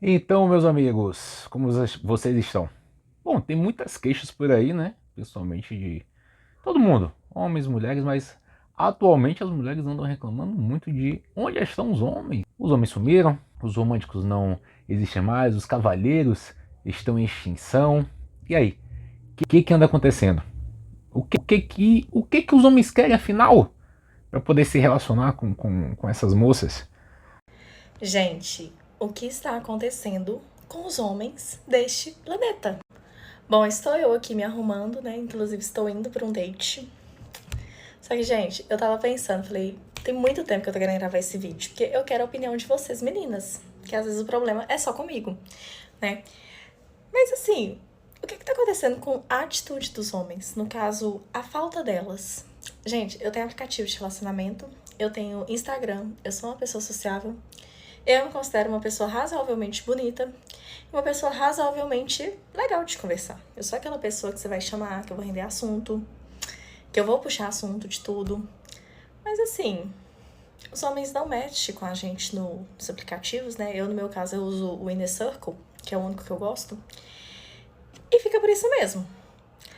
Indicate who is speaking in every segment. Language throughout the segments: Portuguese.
Speaker 1: Então, meus amigos, como vocês estão? Bom, tem muitas queixas por aí, né? Principalmente de todo mundo, homens, mulheres, mas atualmente as mulheres andam reclamando muito de onde estão os homens. Os homens sumiram, os românticos não existem mais, os cavalheiros estão em extinção. E aí, o que anda acontecendo? O que que os homens querem afinal para poder se relacionar com essas moças?
Speaker 2: Gente, o que está acontecendo com os homens deste planeta? Bom, estou eu aqui me arrumando, né? Inclusive estou indo para um date. Só que, gente, eu tava pensando, falei, tem muito tempo que eu tô querendo gravar esse vídeo, porque eu quero a opinião de vocês, meninas. Que às vezes o problema é só comigo, né? Mas assim, o que tá acontecendo com a atitude dos homens? No caso, a falta delas. Gente, eu tenho aplicativo de relacionamento, eu tenho Instagram, eu sou uma pessoa sociável. Eu me considero uma pessoa razoavelmente bonita e uma pessoa razoavelmente legal de conversar. Eu sou aquela pessoa que você vai chamar, que eu vou render assunto, que eu vou puxar assunto de tudo. Mas assim, os homens não mexem com a gente nos aplicativos, né? Eu, no meu caso, eu uso o Inner Circle, que é o único que eu gosto. E fica por isso mesmo.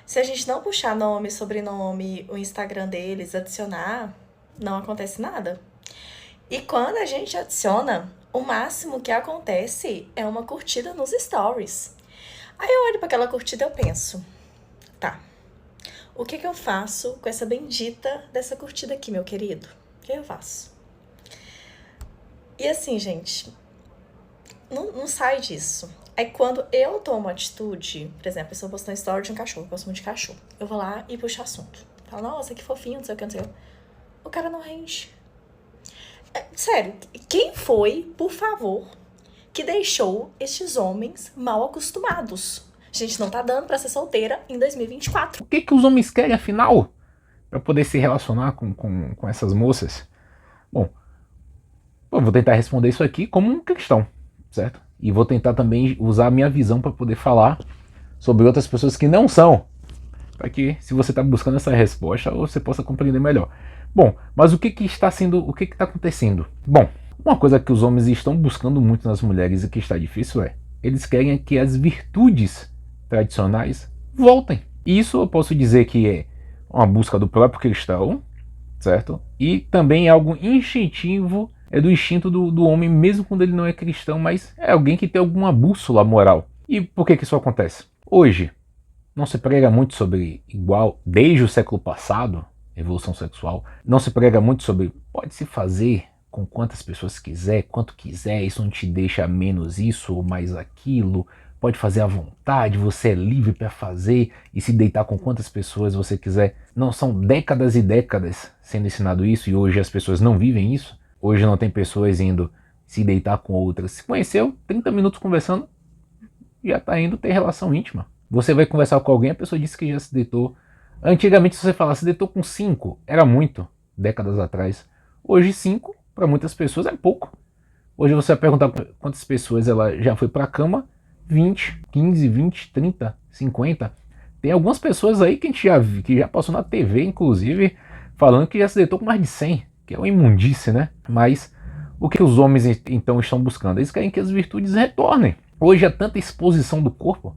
Speaker 2: Se a gente não puxar nome, sobrenome, o Instagram deles, adicionar, não acontece nada. E quando a gente adiciona, o máximo que acontece é uma curtida nos stories. Aí eu olho para aquela curtida e eu penso, tá, o que eu faço com essa bendita dessa curtida aqui, meu querido? O que eu faço? E assim, gente, não sai disso. Aí quando eu tomo atitude, por exemplo, a pessoa postou uma story de um cachorro, eu gosto muito de cachorro. Eu vou lá e puxo assunto. Falo, nossa, que fofinho, não sei o que, não sei o que. O cara não rende. Sério, quem foi, por favor, que deixou estes homens mal acostumados? A gente não tá dando pra ser solteira em 2024.
Speaker 1: O que que os homens querem afinal para poder se relacionar com essas moças? Bom, eu vou tentar responder isso aqui como um cristão, certo? E vou tentar também usar a minha visão para poder falar sobre outras pessoas que não são, para que, se você está buscando essa resposta, você possa compreender melhor. Bom, mas o que está acontecendo? Bom, uma coisa que os homens estão buscando muito nas mulheres e que está difícil é, eles querem que as virtudes tradicionais voltem. E isso eu posso dizer que é uma busca do próprio cristão, certo? E também é algo instintivo, é do instinto do homem, mesmo quando ele não é cristão, mas é alguém que tem alguma bússola moral. E por que isso acontece? Hoje, não se prega muito sobre igual, desde o século passado, evolução sexual, não se prega muito sobre pode se fazer com quantas pessoas quiser, quanto quiser, isso não te deixa menos isso ou mais aquilo, pode fazer à vontade, você é livre para fazer e se deitar com quantas pessoas você quiser. Não, são décadas e décadas sendo ensinado isso e hoje as pessoas não vivem isso. Hoje não tem pessoas indo se deitar com outras. Se conheceu, 30 minutos conversando, já está indo ter relação íntima. Você vai conversar com alguém, a pessoa disse que já se deitou. Antigamente, se você falasse se deitou com 5, era muito, décadas atrás. Hoje 5, para muitas pessoas, é pouco. Hoje você vai perguntar quantas pessoas ela já foi para a cama, 20, 15, 20, 30, 50. Tem algumas pessoas aí que a gente já viu, que já passou na TV, inclusive, falando que já se deitou com mais de 100, que é uma imundice, né? Mas o que os homens então estão buscando? Eles querem que as virtudes retornem. Hoje há tanta exposição do corpo,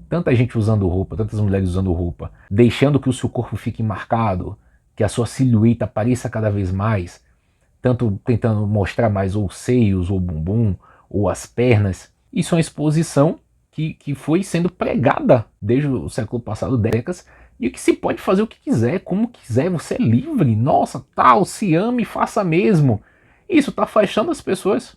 Speaker 1: tanta gente usando roupa, tantas mulheres usando roupa, deixando que o seu corpo fique marcado, que a sua silhueta apareça cada vez mais, tanto tentando mostrar mais ou os seios, ou o bumbum, ou as pernas. Isso é uma exposição que foi sendo pregada desde o século passado, décadas, e que se pode fazer o que quiser, como quiser, você é livre, nossa, tal, se ame e faça mesmo. Isso está afastando as pessoas,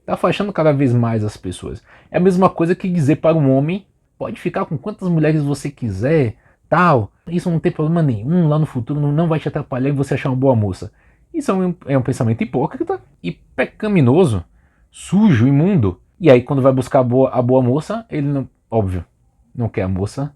Speaker 1: está afastando cada vez mais as pessoas. É a mesma coisa que dizer para um homem, pode ficar com quantas mulheres você quiser, tal, isso não tem problema nenhum, lá no futuro não vai te atrapalhar e você achar uma boa moça. Isso é um pensamento hipócrita e pecaminoso, sujo, imundo. E aí quando vai buscar a boa moça, ele não, óbvio, não quer a moça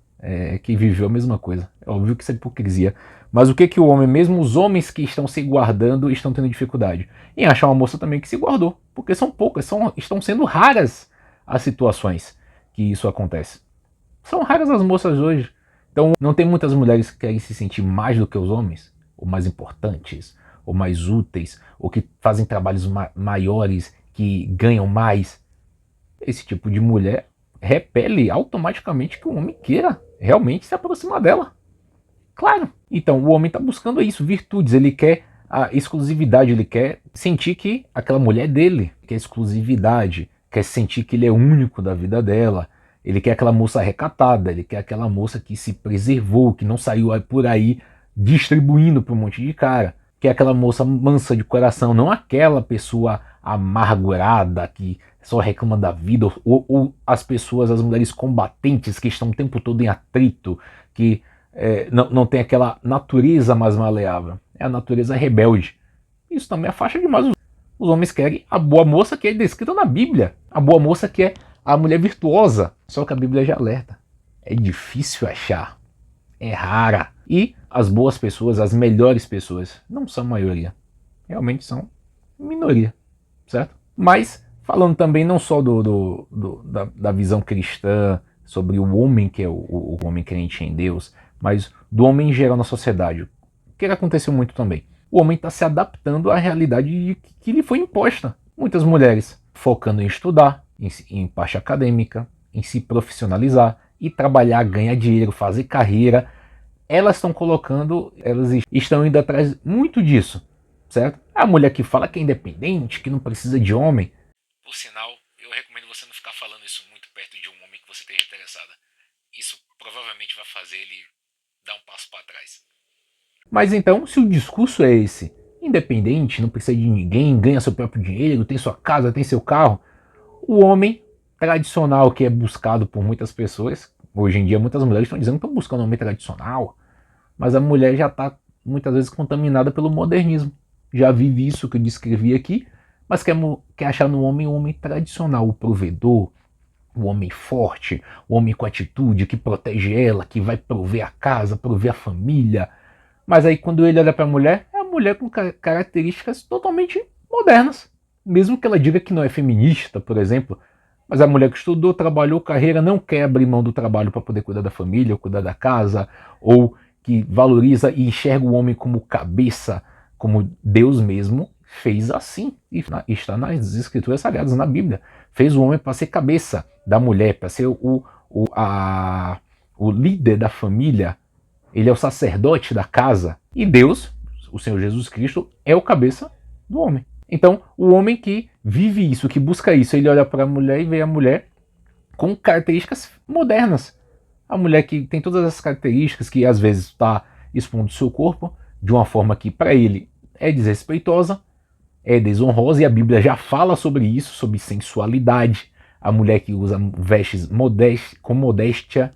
Speaker 1: que viveu a mesma coisa. É óbvio que isso é hipocrisia. Mas o que o homem, mesmo os homens que estão se guardando, estão tendo dificuldade? Em achar uma moça também que se guardou. Porque são poucas, estão sendo raras as situações que isso acontece. São raras as moças hoje. Então não tem muitas mulheres que querem se sentir mais do que os homens, ou mais importantes, ou mais úteis, ou que fazem trabalhos maiores, que ganham mais. esse tipo de mulher repele automaticamente que o homem queira realmente se aproximar dela. Claro. Então o homem está buscando isso, virtudes, ele quer a exclusividade, ele quer sentir que aquela mulher é dele, quer exclusividade, quer sentir que ele é único da vida dela, ele quer aquela moça recatada, ele quer aquela moça que se preservou, que não saiu por aí distribuindo para um monte de cara, quer aquela moça mansa de coração, não aquela pessoa amargurada que só reclama da vida, ou as pessoas, as mulheres combatentes que estão o tempo todo em atrito, que não tem aquela natureza mais maleável. É a natureza rebelde. Isso também afasta demais os homens querem a boa moça que é descrita na Bíblia. A boa moça que é a mulher virtuosa. Só que a Bíblia já alerta. É difícil achar. É rara. E as boas pessoas, as melhores pessoas, não são maioria. Realmente são minoria. Certo? Mas, falando também não só da visão cristã sobre o homem que é o homem crente em Deus, mas do homem em geral na sociedade. O que aconteceu muito também? O homem está se adaptando à realidade que lhe foi imposta. Muitas mulheres focando em estudar, em parte acadêmica, em se profissionalizar e trabalhar, ganhar dinheiro, fazer carreira. Elas estão indo atrás muito disso, certo? A mulher que fala que é independente, que não precisa de homem. Por sinal, eu recomendo você não ficar falando isso muito perto de um homem que você esteja interessada. Isso provavelmente vai fazer ele dar um passo para trás. Mas então, se o discurso é esse, independente, não precisa de ninguém, ganha seu próprio dinheiro, tem sua casa, tem seu carro, o homem tradicional que é buscado por muitas pessoas, hoje em dia muitas mulheres estão dizendo que estão buscando um homem tradicional, mas a mulher já está muitas vezes contaminada pelo modernismo. Já vive isso que eu descrevi aqui, mas quer achar no homem um homem tradicional, o provedor, o homem forte, o homem com atitude, que protege ela, que vai prover a casa, prover a família. Mas aí quando ele olha para a mulher, é a mulher com características totalmente modernas. Mesmo que ela diga que não é feminista, por exemplo, mas a mulher que estudou, trabalhou, carreira, não quer abrir mão do trabalho para poder cuidar da família, ou cuidar da casa, ou que valoriza e enxerga o homem como cabeça, como Deus mesmo fez assim. E está nas escrituras sagradas, na Bíblia. Fez o homem para ser cabeça da mulher, para ser o líder da família. Ele é o sacerdote da casa. E Deus, o Senhor Jesus Cristo, é o cabeça do homem. Então, o homem que vive isso, que busca isso, ele olha para a mulher e vê a mulher com características modernas. A mulher que tem todas as características, que às vezes está expondo o seu corpo de uma forma que para ele é desrespeitosa, é desonrosa, e a Bíblia já fala sobre isso, sobre sensualidade. A mulher que usa vestes com modéstia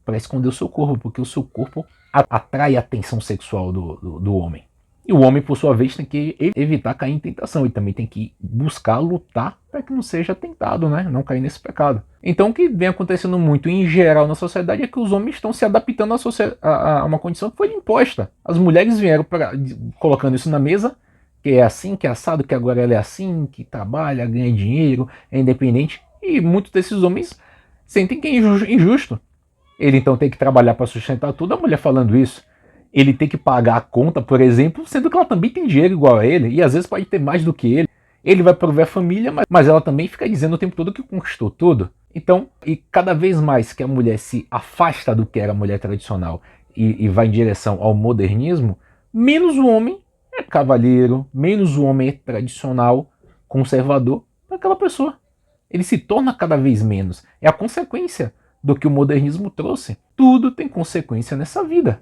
Speaker 1: para esconder o seu corpo, porque o seu corpo atrai a atenção sexual do homem. E o homem, por sua vez, tem que evitar cair em tentação. Ele também tem que buscar lutar para que não seja tentado, né? Não cair nesse pecado. Então o que vem acontecendo muito em geral na sociedade é que os homens estão se adaptando a uma condição que foi imposta. As mulheres vieram colocando isso na mesa, que é assim, que é assado, que agora ela é assim, que trabalha, ganha dinheiro, é independente. E muitos desses homens sentem que é injusto. Ele então tem que trabalhar para sustentar tudo, a mulher falando isso. Ele tem que pagar a conta, por exemplo, sendo que ela também tem dinheiro igual a ele, e às vezes pode ter mais do que ele. Ele vai prover a família, mas ela também fica dizendo o tempo todo que conquistou tudo. Então, e cada vez mais que a mulher se afasta do que era a mulher tradicional e vai em direção ao modernismo, menos o homem é cavalheiro, menos o homem é tradicional, conservador para aquela pessoa. Ele se torna cada vez menos. É a consequência do que o modernismo trouxe. Tudo tem consequência nessa vida.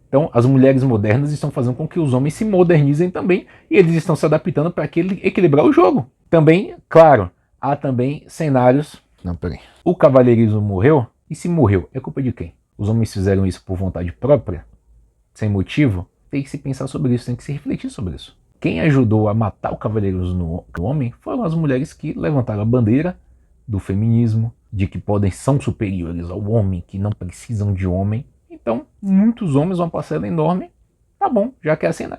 Speaker 1: Então, as mulheres modernas estão fazendo com que os homens se modernizem também, e eles estão se adaptando para equilibrar o jogo. Também, claro, há também cenários... Não, peraí. O cavalheirismo morreu? E se morreu, é culpa de quem? Os homens fizeram isso por vontade própria? Sem motivo? Tem que se pensar sobre isso, tem que se refletir sobre isso. Quem ajudou a matar o cavalheirismo no homem foram as mulheres que levantaram a bandeira do feminismo, de que são superiores ao homem, que não precisam de homem. Então, muitos homens, uma parcela enorme, tá bom, já que é assim, né?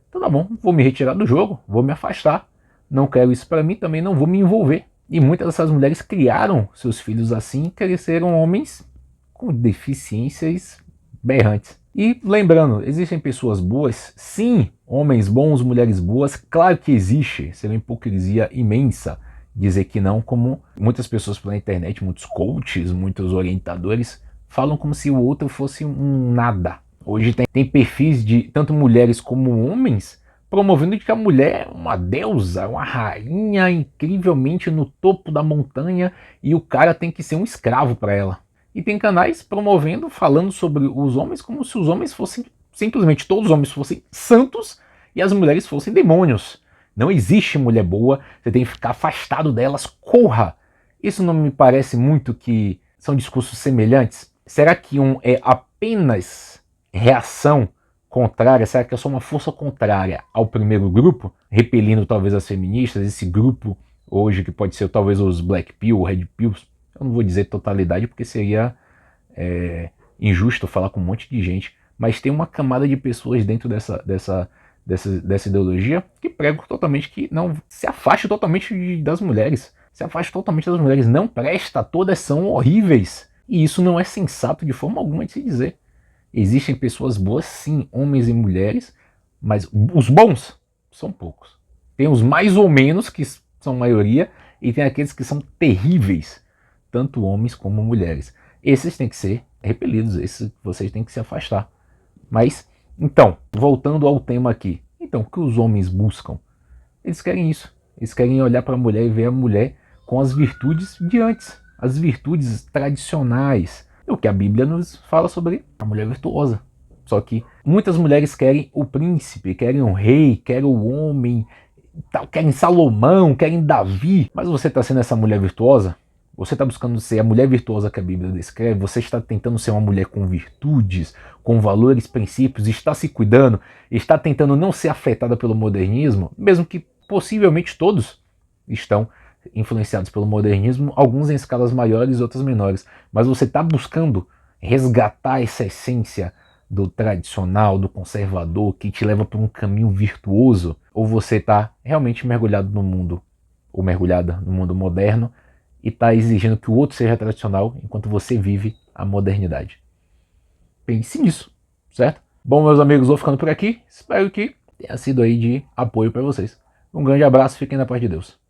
Speaker 1: Então tá bom, vou me retirar do jogo, vou me afastar, não quero isso para mim, também não vou me envolver. E muitas dessas mulheres criaram seus filhos assim, cresceram homens com deficiências berrantes. E lembrando, existem pessoas boas? Sim, homens bons, mulheres boas, claro que existe, seria uma hipocrisia imensa dizer que não, como muitas pessoas pela internet, muitos coaches, muitos orientadores, falam como se o outro fosse um nada. Hoje tem perfis de tanto mulheres como homens promovendo que a mulher é uma deusa, uma rainha incrivelmente no topo da montanha e o cara tem que ser um escravo para ela. E tem canais promovendo, falando sobre os homens como se os homens fossem, simplesmente todos os homens fossem santos e as mulheres fossem demônios. Não existe mulher boa, você tem que ficar afastado delas, corra! Isso não me parece muito que são discursos semelhantes? Será que um é apenas reação contrária? Será que é só uma força contrária ao primeiro grupo, repelindo talvez as feministas, esse grupo hoje que pode ser talvez os Black Pill, Red Pills? Eu não vou dizer totalidade porque seria injusto falar com um monte de gente, mas tem uma camada de pessoas dentro dessa ideologia que pregam totalmente que não se afaste totalmente das mulheres. Se afaste totalmente das mulheres. Não presta, todas são horríveis. E isso não é sensato de forma alguma de se dizer. Existem pessoas boas, sim, homens e mulheres, mas os bons são poucos. Tem os mais ou menos, que são maioria, e tem aqueles que são terríveis, tanto homens como mulheres. Esses têm que ser repelidos, esses vocês têm que se afastar. Mas, então, voltando ao tema aqui. Então, o que os homens buscam? Eles querem isso. Eles querem olhar para a mulher e ver a mulher com as virtudes de antes. As virtudes tradicionais. É o que a Bíblia nos fala sobre a mulher virtuosa. Só que muitas mulheres querem o príncipe, querem o rei, querem o homem, querem Salomão, querem Davi. Mas você está sendo essa mulher virtuosa? Você está buscando ser a mulher virtuosa que a Bíblia descreve? Você está tentando ser uma mulher com virtudes, com valores, princípios, está se cuidando, está tentando não ser afetada pelo modernismo, mesmo que possivelmente todos estão influenciados pelo modernismo, alguns em escalas maiores, outros menores. Mas você está buscando resgatar essa essência do tradicional, do conservador, que te leva para um caminho virtuoso? Ou você está realmente mergulhado no mundo, ou mergulhada no mundo moderno, e está exigindo que o outro seja tradicional enquanto você vive a modernidade? Pense nisso, certo? Bom, meus amigos, vou ficando por aqui. Espero que tenha sido aí de apoio para vocês. Um grande abraço, fiquem na paz de Deus.